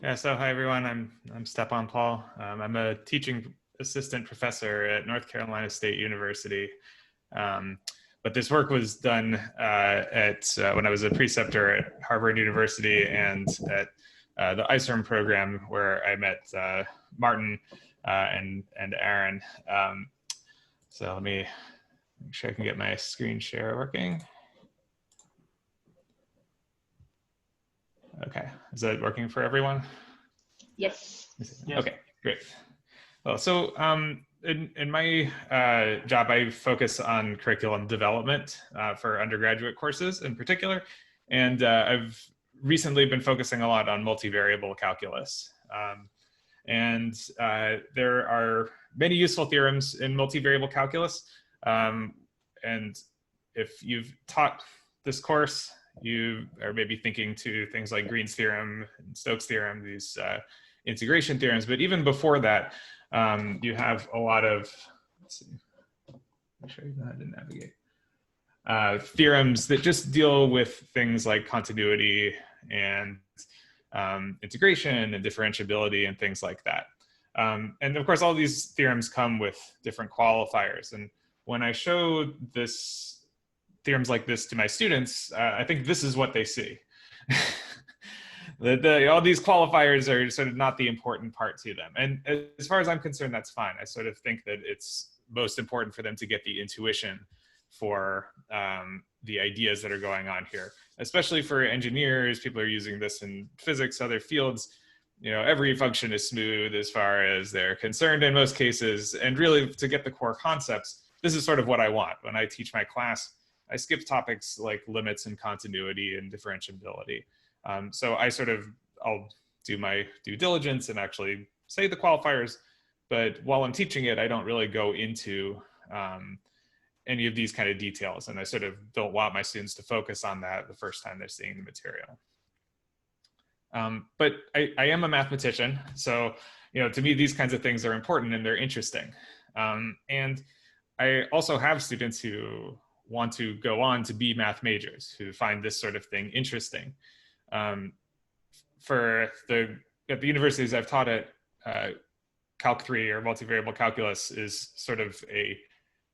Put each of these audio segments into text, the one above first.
Yeah, so hi everyone, I'm Stepan Paul. I'm a teaching assistant professor at North Carolina State University. Um, but this work was done at when I was a preceptor at Harvard University and at the ISERM program where I met Martin and Aaron. So let me make sure I can get my screen share working. Okay, is that working for everyone? Yes. Okay, great. Well, so in my job, I focus on curriculum development for undergraduate courses in particular. And I've recently been focusing a lot on multivariable calculus. There are many useful theorems in multivariable calculus. And if you've taught this course, you are maybe thinking to things like Green's theorem and Stokes theorem, these integration theorems. But even before that, you have a lot of, let's see, make sure you know how to navigate. Theorems that just deal with things like continuity and integration and differentiability and things like that. And of course, all these theorems come with different qualifiers. And when I show theorems like this to my students, I think this is what they see. All these qualifiers are sort of not the important part to them. And as far as I'm concerned, that's fine. I sort of think that it's most important for them to get the intuition for the ideas that are going on here, especially for engineers. People are using this in physics, other fields. You know, every function is smooth as far as they're concerned in most cases. And really, to get the core concepts, this is sort of what I want. When I teach my class, I skip topics like limits and continuity and differentiability. So I'll do my due diligence and actually say the qualifiers, but while I'm teaching it, I don't really go into any of these kind of details. And I sort of don't want my students to focus on that the first time they're seeing the material. But I am a mathematician. So, you know, to me, these kinds of things are important and they're interesting. And I also have students who want to go on to be math majors, who find this sort of thing interesting. At the universities I've taught at, Calc 3 or multivariable calculus is sort of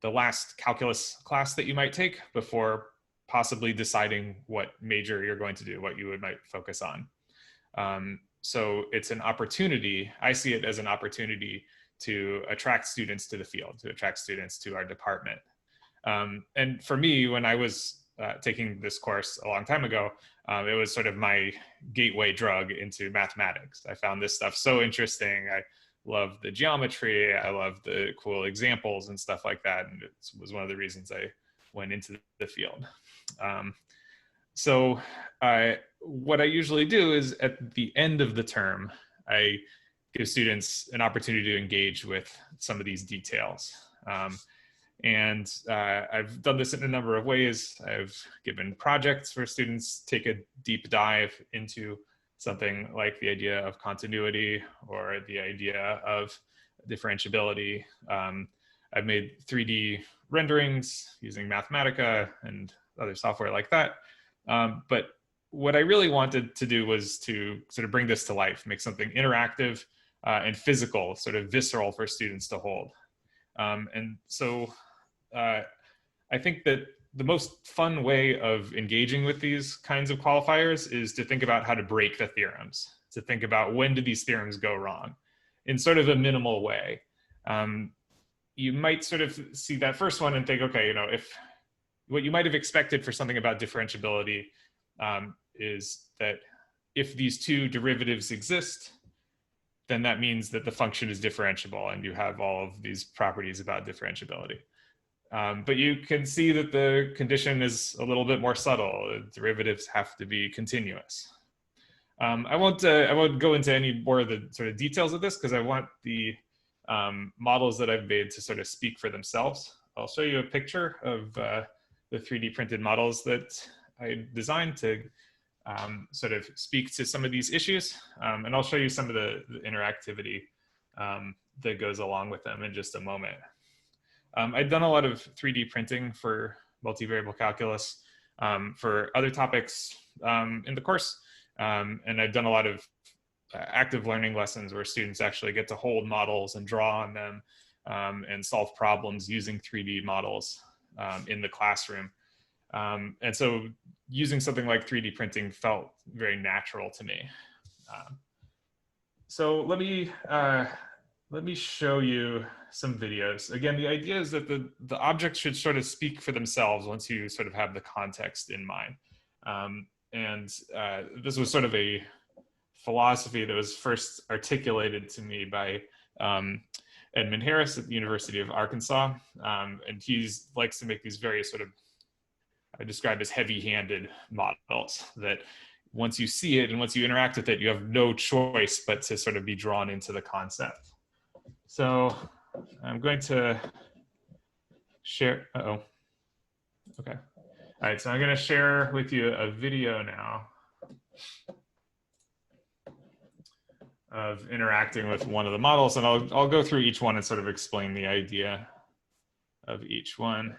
the last calculus class that you might take before possibly deciding what major you're going to do, what you might focus on. So it's an opportunity. I see it as an opportunity to attract students to the field, to attract students to our department. And for me, when I was taking this course a long time ago, it was sort of my gateway drug into mathematics. I found this stuff so interesting. I love the geometry. I love the cool examples and stuff like that. And it was one of the reasons I went into the field. So what I usually do is at the end of the term, I give students an opportunity to engage with some of these details. And I've done this in a number of ways. I've given projects where students take a deep dive into something like the idea of continuity or the idea of differentiability. I've made 3D renderings using Mathematica and other software like that. But what I really wanted to do was to sort of bring this to life, make something interactive and physical, sort of visceral for students to hold. And so I think that the most fun way of engaging with these kinds of qualifiers is to think about how to break the theorems, to think about when do these theorems go wrong in sort of a minimal way. You might sort of see that first one and think, okay, you know, if what you might have expected for something about differentiability is that if these two derivatives exist, then that means that the function is differentiable and you have all of these properties about differentiability. But you can see that the condition is a little bit more subtle. The derivatives have to be continuous. I won't go into any more of the sort of details of this because I want the models that I've made to sort of speak for themselves. I'll show you a picture of the 3D printed models that I designed to sort of speak to some of these issues. And I'll show you some of the interactivity that goes along with them in just a moment. I've done a lot of 3D printing for multivariable calculus for other topics in the course. And I've done a lot of active learning lessons where students actually get to hold models and draw on them and solve problems using 3D models in the classroom. And so using something like 3D printing felt very natural to me. So let me show you some videos. Again, the idea is that the objects should sort of speak for themselves once you sort of have the context in mind. This was sort of a philosophy that was first articulated to me by Edmund Harris at the University of Arkansas. And he likes to make these very sort of, I describe as heavy-handed models that once you see it and once you interact with it, you have no choice but to sort of be drawn into the concept. So I'm going to share, okay. All right, so I'm gonna share with you a video now of interacting with one of the models, and I'll go through each one and sort of explain the idea of each one.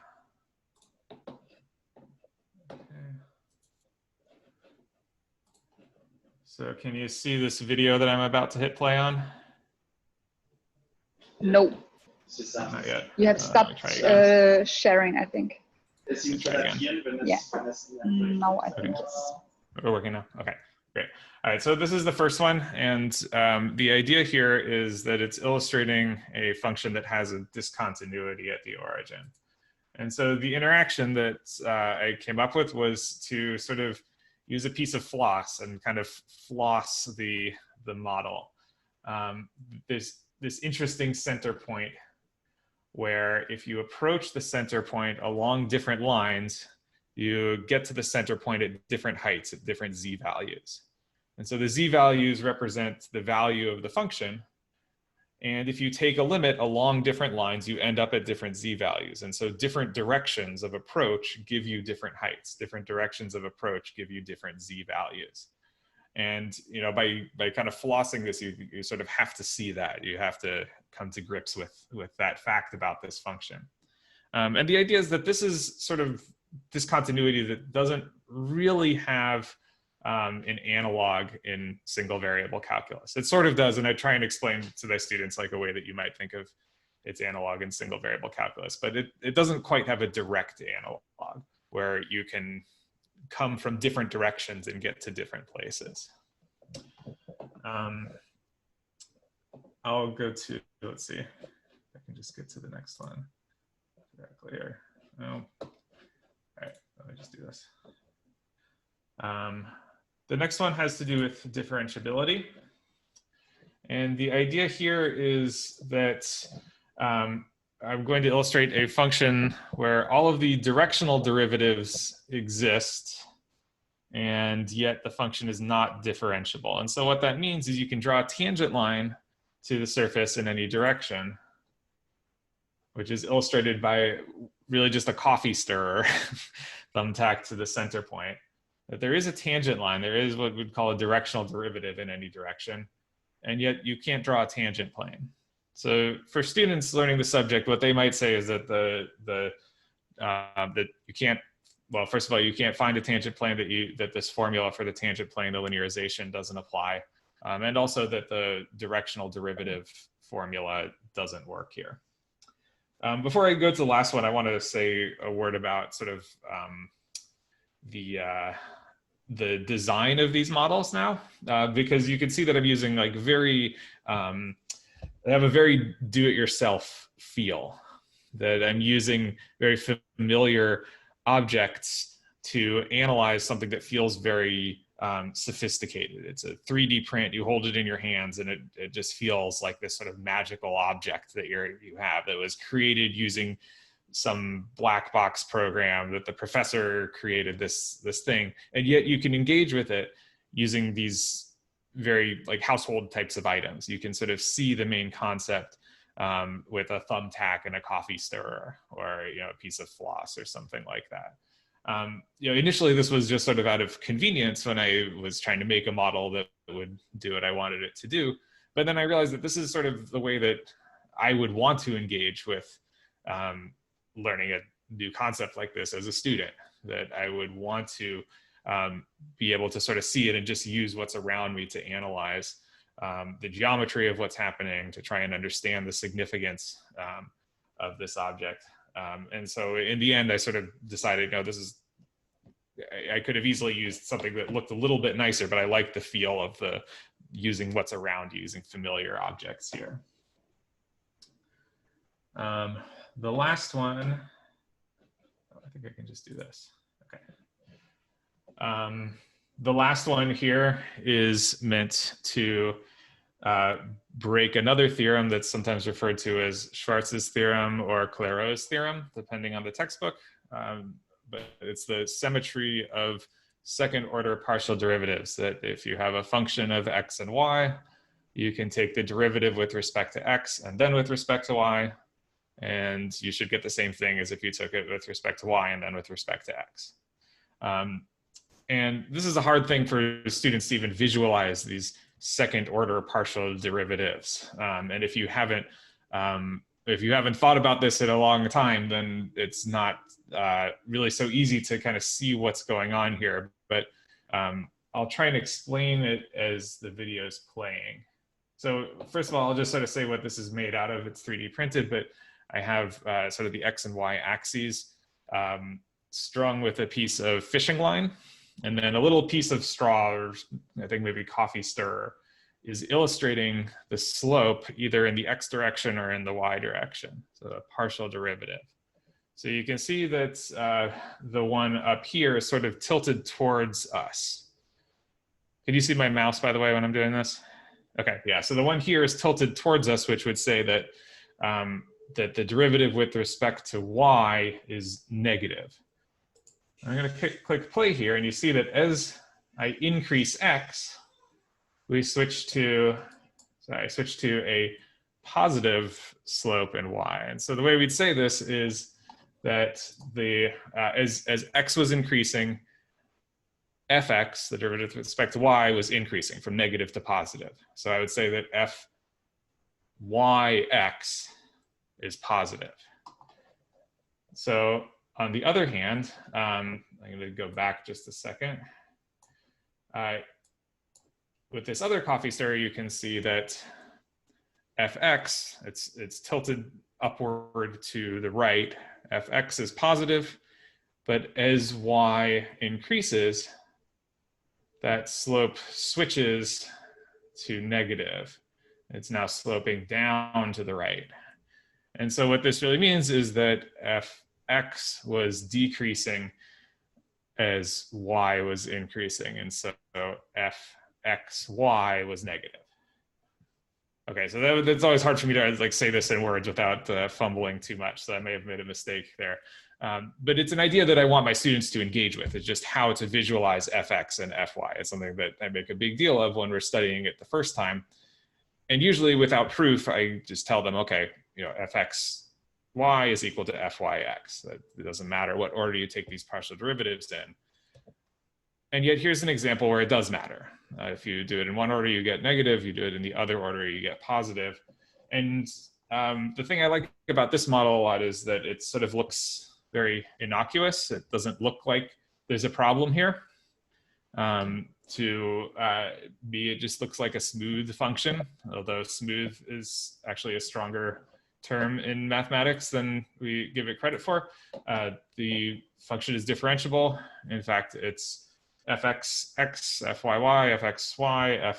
So can you see this video that I'm about to hit play on? No. Not yet. You have stopped sharing, I think. Yeah. No, I think it's... We're working now. Okay, great. All right, so this is the first one. And the idea here is that it's illustrating a function that has a discontinuity at the origin. And so the interaction that I came up with was to sort of use a piece of floss and kind of floss the model. There's this interesting center point where if you approach the center point along different lines, you get to the center point at different heights, at different z values. And so the z values represent the value of the function. And if you take a limit along different lines, you end up at different z values. And so different directions of approach give you different heights. Different directions of approach give you different z values. And by kind of flossing this, you sort of have to see that. You have to come to grips with that fact about this function. And the idea is that this is sort of discontinuity that doesn't really have an analog in single variable calculus. It sort of does, and I try and explain to my students like a way that you might think of its analog in single variable calculus, but it doesn't quite have a direct analog where you can come from different directions and get to different places. I'll go to, let's see, I can just get to the next one directly here. Oh, all right, let me just do this. The next one has to do with differentiability. And the idea here is that I'm going to illustrate a function where all of the directional derivatives exist, and yet the function is not differentiable. And so what that means is you can draw a tangent line to the surface in any direction, which is illustrated by really just a coffee stirrer thumbtack to the center point. That there is a tangent line, there is what we'd call a directional derivative in any direction, and yet you can't draw a tangent plane. So for students learning the subject, what they might say is that that you can't, well, first of all, you can't find a tangent plane that this formula for the tangent plane, the linearization, doesn't apply. And also that the directional derivative formula doesn't work here. Before I go to the last one, I want to say a word about sort of the design of these models now, because you can see that I'm using like they have a very do-it-yourself feel, that I'm using very familiar objects to analyze something that feels very sophisticated. It's a 3D print, you hold it in your hands, and it just feels like this sort of magical object that you have that was created using some black box program that the professor created this thing, and yet you can engage with it using these very like household types of items. You can sort of see the main concept with a thumbtack and a coffee stirrer, or a piece of floss or something like that. Initially this was just sort of out of convenience when I was trying to make a model that would do what I wanted it to do, but then I realized that this is sort of the way that I would want to engage with learning a new concept like this as a student, that I would want to be able to sort of see it and just use what's around me to analyze the geometry of what's happening, to try and understand the significance of this object. And so in the end, I sort of decided, no, I could have easily used something that looked a little bit nicer, but I like the feel of using what's around you, using familiar objects here. The last one, I think I can just do this. Okay. The last one here is meant to break another theorem that's sometimes referred to as Schwarz's theorem or Clairaut's theorem, depending on the textbook. But it's the symmetry of second order partial derivatives, that if you have a function of x and y, you can take the derivative with respect to x and then with respect to y, and you should get the same thing as if you took it with respect to y and then with respect to x. And this is a hard thing for students to even visualize, these second order partial derivatives. And if you haven't thought about this in a long time, then it's not really so easy to kind of see what's going on here. But I'll try and explain it as the video is playing. So first of all, I'll just sort of say what this is made out of. It's 3D printed, but I have sort of the x and y axes strung with a piece of fishing line. And then a little piece of straw, or I think maybe coffee stirrer, is illustrating the slope either in the x direction or in the y direction, so a partial derivative. So you can see that the one up here is sort of tilted towards us. Can you see my mouse, by the way, when I'm doing this? Okay, yeah, so the one here is tilted towards us, which would say that, that the derivative with respect to y is negative. I'm going to click play here, and you see that as I increase x, we switch to a positive slope in y. And so the way we'd say this is that as x was increasing, fx, the derivative with respect to y, was increasing from negative to positive. So I would say that fyx is positive. So on the other hand, I'm going to go back just a second. With this other coffee stirrer, you can see that fx, it's tilted upward to the right. Fx is positive, but as y increases, that slope switches to negative. It's now sloping down to the right. And so what this really means is that fx was decreasing as y was increasing, and so fxy was negative. Okay, so that's always hard for me to like say this in words without fumbling too much, so I may have made a mistake there. But it's an idea that I want my students to engage with. It's just how to visualize fx and fy. It's something that I make a big deal of when we're studying it the first time. And usually without proof, I just tell them, okay, you know, fxy is equal to fyx. It doesn't matter what order you take these partial derivatives in. And yet here's an example where it does matter. If you do it in one order, you get negative. You do it in the other order, you get positive. And the thing I like about this model a lot is that it sort of looks very innocuous. It doesn't look like there's a problem here. To me, it just looks like a smooth function, although smooth is actually a stronger term in mathematics than we give it credit for. The function is differentiable. In fact, it's fxx, fyy, fxy,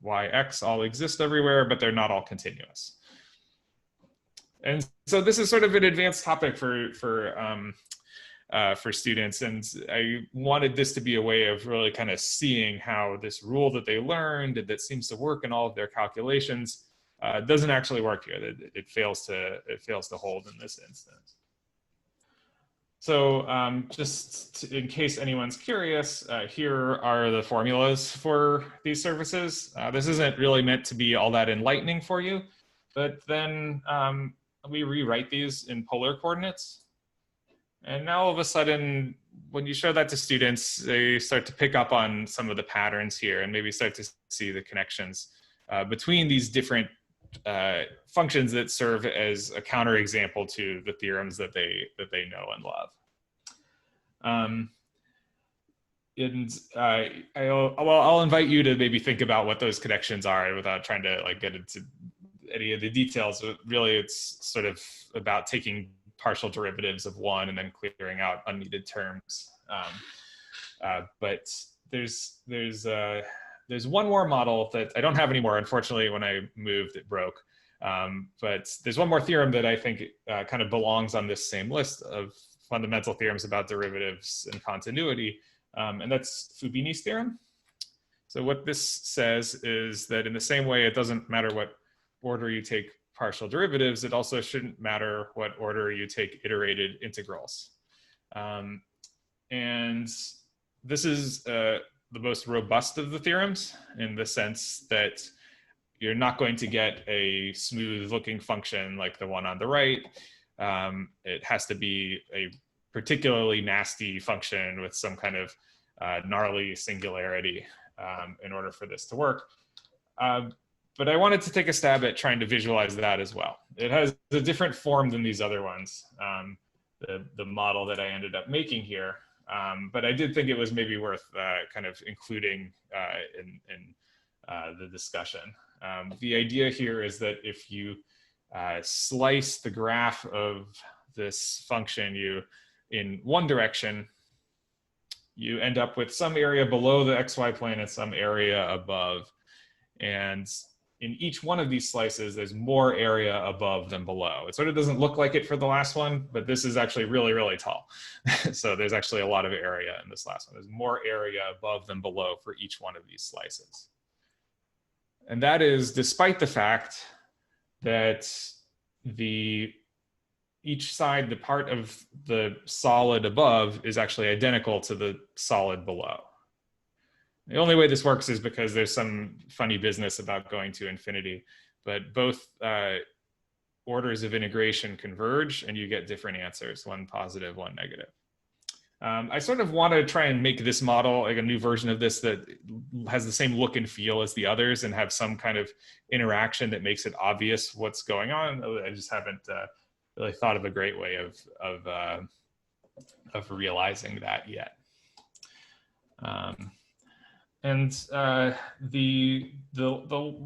fyx all exist everywhere, but they're not all continuous. And so this is sort of an advanced topic for students, and I wanted this to be a way of really kind of seeing how this rule that they learned and that seems to work in all of their calculations doesn't actually work here. It fails to hold in this instance. So just in case anyone's curious, here are the formulas for these surfaces. This isn't really meant to be all that enlightening for you, but then we rewrite these in polar coordinates. And now all of a sudden, when you show that to students, they start to pick up on some of the patterns here and maybe start to see the connections between these different functions that serve as a counterexample to the theorems that they know and love. I'll invite you to maybe think about what those connections are without trying to like get into any of the details. But really, it's sort of about taking partial derivatives of one and then clearing out unneeded terms. But there's one more model that I don't have anymore. Unfortunately, when I moved, it broke. But there's one more theorem that I think kind of belongs on this same list of fundamental theorems about derivatives and continuity, and that's Fubini's theorem. So what this says is that in the same way it doesn't matter what order you take partial derivatives, it also shouldn't matter what order you take iterated integrals. And this is the most robust of the theorems in the sense that you're not going to get a smooth looking function like the one on the right. It has to be a particularly nasty function with some kind of gnarly singularity in order for this to work. But I wanted to take a stab at trying to visualize that as well. It has a different form than these other ones, the model that I ended up making here. But I did think it was maybe worth kind of including in the discussion. The idea here is that if you slice the graph of this function in one direction, you end up with some area below the xy plane and some area above. And in each one of these slices, there's more area above than below. It sort of doesn't look like it for the last one, but this is actually really, really tall. So there's actually a lot of area in this last one. There's more area above than below for each one of these slices. And that is despite the fact that each side, the part of the solid above is actually identical to the solid below. The only way this works is because there's some funny business about going to infinity, but both orders of integration converge and you get different answers, one positive, one negative. I sort of want to try and make this model like a new version of this that has the same look and feel as the others and have some kind of interaction that makes it obvious what's going on. I just haven't really thought of a great way of realizing that yet. And the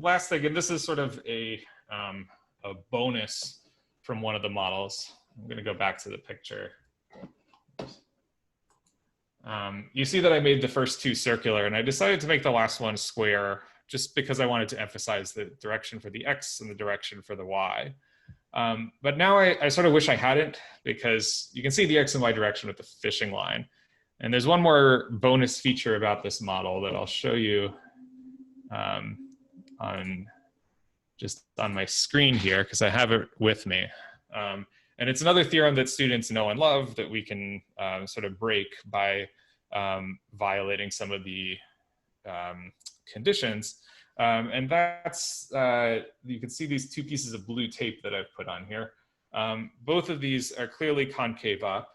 last thing, and this is sort of a bonus from one of the models. I'm going to go back to the picture. You see that I made the first two circular, and I decided to make the last one square just because I wanted to emphasize the direction for the x and the direction for the y. But now I sort of wish I hadn't, because you can see the x and y direction with the fishing line. And there's one more bonus feature about this model that I'll show you just on my screen here, because I have it with me. And it's another theorem that students know and love that we can sort of break by violating some of the conditions. And that's, you can see these two pieces of blue tape that I've put on here. Both of these are clearly concave up.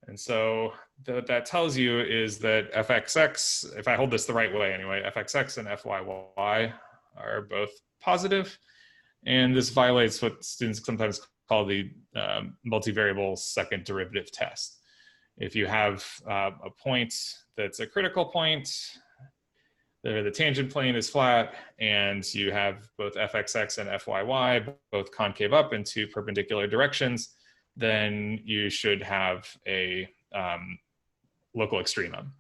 And so what that tells you is that fxx, if I hold this the right way anyway, fxx and fyy are both positive. And this violates what students sometimes call the multivariable second derivative test. If you have a point that's a critical point, the tangent plane is flat, and you have both fxx and fyy both concave up in two perpendicular directions, then you should have a local extremum,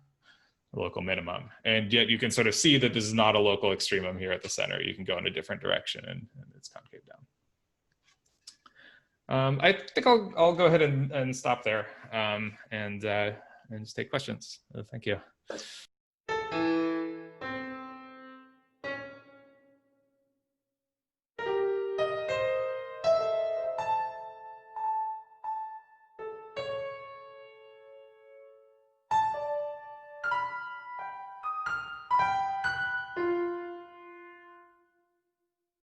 a local minimum. And yet you can sort of see that this is not a local extremum here at the center. You can go in a different direction and it's concave down. I think I'll go ahead and stop there and just take questions. Thank you.